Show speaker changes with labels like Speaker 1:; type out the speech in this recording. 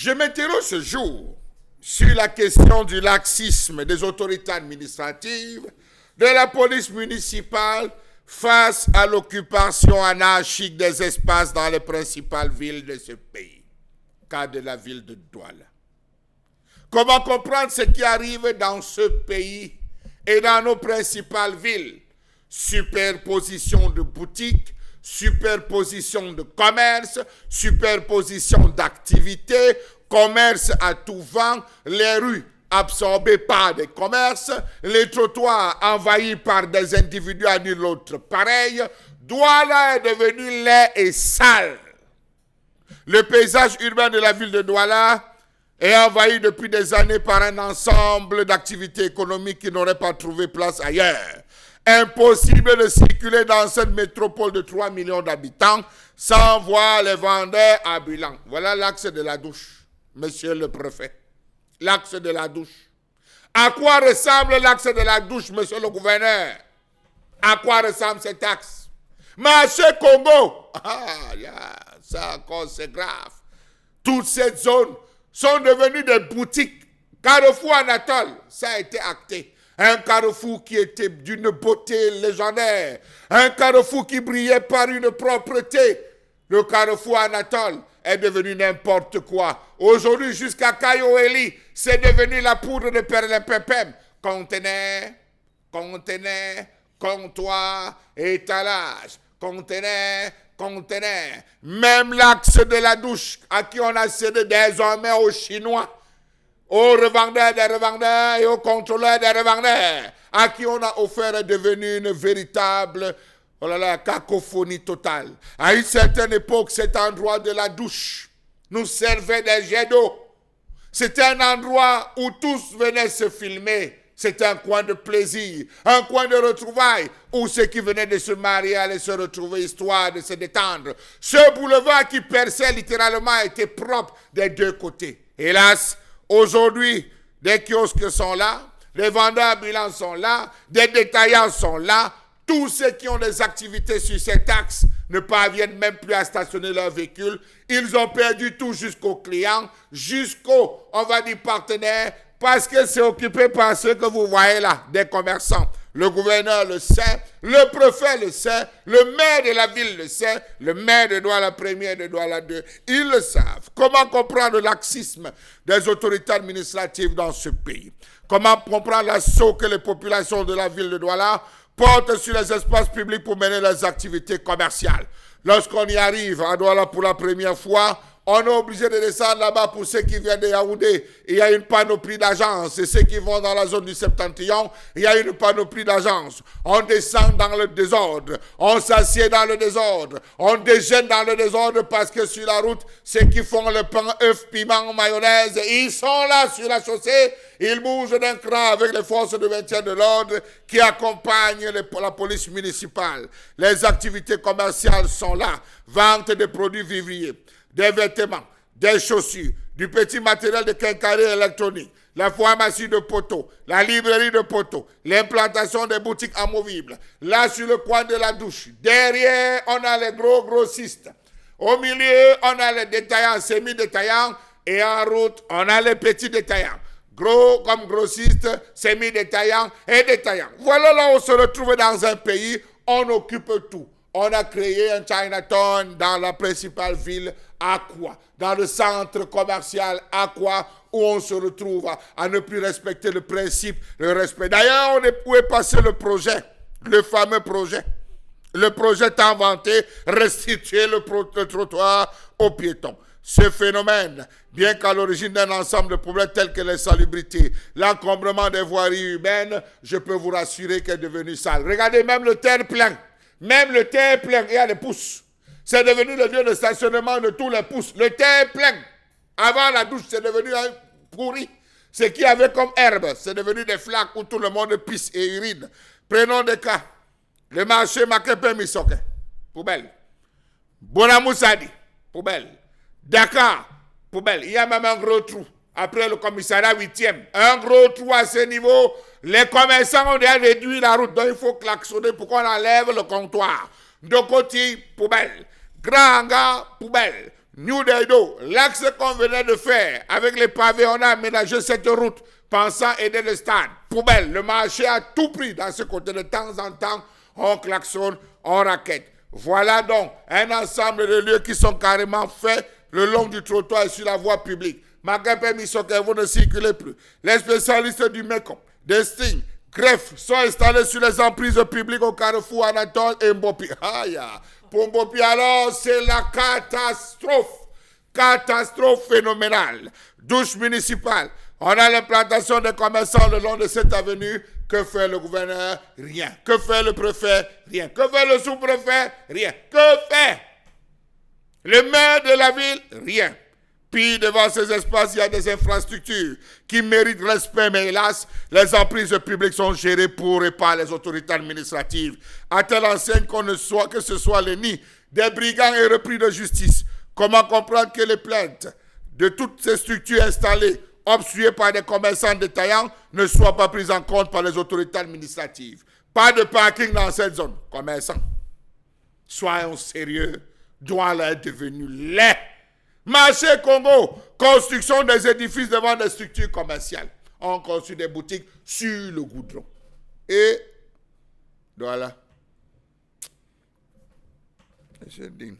Speaker 1: Je m'interroge ce jour sur la question du laxisme des autorités administratives, de la police municipale face à l'occupation anarchique des espaces dans les principales villes de ce pays, cas de la ville de Douala. Comment comprendre ce qui arrive dans ce pays et dans nos principales villes? Superposition de boutiques, superposition de commerce, superposition d'activités, commerce à tout vent, les rues absorbées par des commerces, les trottoirs envahis par des individus à nul autre pareil. Douala est devenu laid et sale. Le paysage urbain de la ville de Douala est envahi depuis des années par un ensemble d'activités économiques qui n'auraient pas trouvé place ailleurs. Impossible de circuler dans cette métropole de 3 millions d'habitants sans voir les vendeurs ambulants. Voilà l'axe de la douche, monsieur le préfet. L'axe de la douche. À quoi ressemble l'axe de la douche, monsieur le gouverneur? À quoi ressemble cet axe? Marché Congo. Ça encore c'est grave. Toutes ces zones sont devenues des boutiques. Carrefour Anatole, ça a été acté. Un carrefour qui était d'une beauté légendaire. Un carrefour qui brillait par une propreté. Le carrefour Anatole est devenu n'importe quoi. Aujourd'hui, jusqu'à Kayoeli, c'est devenu la poudre de perlimpinpin. Conteneur, comptoir, étalage. Conteneur. Même l'axe de la douche, à qui on a cédé désormais aux Chinois, aux revendeurs des revendeurs et aux contrôleurs des revendeurs, à qui on a offert, est devenu une véritable cacophonie totale. À une certaine époque, cet endroit de la douche nous servait des jets d'eau. C'était un endroit où tous venaient se filmer. C'était un coin de plaisir, un coin de retrouvailles, où ceux qui venaient de se marier allaient se retrouver histoire de se détendre. Ce boulevard qui perçait littéralement était propre des deux côtés. Hélas, aujourd'hui, des kiosques sont là, les vendeurs ambulants sont là, des détaillants sont là. Tous ceux qui ont des activités sur cet axe ne parviennent même plus à stationner leur véhicule. Ils ont perdu tout jusqu'aux clients, jusqu'aux, on va dire, partenaires, parce que c'est occupé par ceux que vous voyez là, des commerçants. Le gouverneur le sait, le préfet le sait, le maire de la ville le sait, le maire de Douala 1er et de Douala 2, ils le savent. Comment comprendre le laxisme des autorités administratives dans ce pays? Comment comprendre l'assaut que les populations de la ville de Douala portent sur les espaces publics pour mener leurs activités commerciales? Lorsqu'on y arrive à Douala pour la première fois, on est obligé de descendre là-bas pour ceux qui viennent de Yaoundé. Il y a une panoplie d'agences. Et ceux qui vont dans la zone du Septentrion, il y a une panoplie d'agences. On descend dans le désordre. On s'assied dans le désordre. On déjeune dans le désordre parce que sur la route, ceux qui font le pain, œufs, piment, mayonnaise, ils sont là sur la chaussée. Ils bougent d'un cran avec les forces de maintien de l'ordre qui accompagnent la police municipale. Les activités commerciales sont là. Vente de produits vivriers, des vêtements, des chaussures, du petit matériel de quincaillerie électronique, la pharmacie de poteaux, la librairie de poteaux, l'implantation des boutiques amovibles. Là, sur le coin de la douche, derrière, on a les gros grossistes. Au milieu, on a les détaillants, semi-détaillants. Et en route, on a les petits détaillants. Gros comme grossistes, semi-détaillants et détaillants. Voilà là où on se retrouve dans un pays, on occupe tout. On a créé un Chinatown dans la principale ville, Aqua, dans le centre commercial Aqua, où on se retrouve à ne plus respecter le principe, le respect. D'ailleurs, où est passé le projet, le fameux projet. Le projet tant vanté, restituer le trottoir aux piétons. Ce phénomène, bien qu'à l'origine d'un ensemble de problèmes tels que l'insalubrité, l'encombrement des voiries urbaines, je peux vous rassurer qu'elle est devenue sale. Regardez même le terre-plein. Même le terre-plein, il y a des pousses. C'est devenu le lieu de stationnement de tous les pousses. Le terre-plein, avant la douche, c'est devenu un pourri. Ce qui avait comme herbe, c'est devenu des flaques où tout le monde pisse et urine. Prenons des cas. Le marché Makepe-Misoke, poubelle. Bonamoussadi, poubelle. Dakar, poubelle. Il y a même un gros trou. Après le commissariat 8e, un gros trou à ce niveau. Les commerçants ont déjà réduit la route, donc il faut klaxonner pour qu'on enlève le comptoir. Dokoti, poubelle. Grand Hangar, poubelle. New Daido, l'axe qu'on venait de faire avec les pavés, on a aménagé cette route pensant aider le stade. Poubelle, le marché a tout pris dans ce côté. De temps en temps, on klaxonne, on raquette. Voilà donc un ensemble de lieux qui sont carrément faits le long du trottoir et sur la voie publique. Malgré permission que vous ne circulez plus. Les spécialistes du Mekong, Desting, Greffe sont installés sur les emprises publiques au carrefour Anatole et Mbopi. Aïe, pour Mbopi, alors, c'est la catastrophe. Catastrophe phénoménale. Douche municipale. On a l'implantation des commerçants le long de cette avenue. Que fait le gouverneur? Rien. Que fait le préfet? Rien. Que fait le sous-préfet? Rien. Que fait le maire de la ville? Rien. Puis devant ces espaces, il y a des infrastructures qui méritent respect, mais hélas, les emprises publiques sont gérées pour et par les autorités administratives. À telle enseigne que ce soit les nids des brigands et repris de justice. Comment comprendre que les plaintes de toutes ces structures installées, obstruées par des commerçants détaillants, ne soient pas prises en compte par les autorités administratives? Pas de parking dans cette zone. Commerçants, soyons sérieux, Douala est devenu laid. Marché Congo, construction des édifices devant des structures commerciales. On construit des boutiques sur le goudron. Et voilà. Je dis.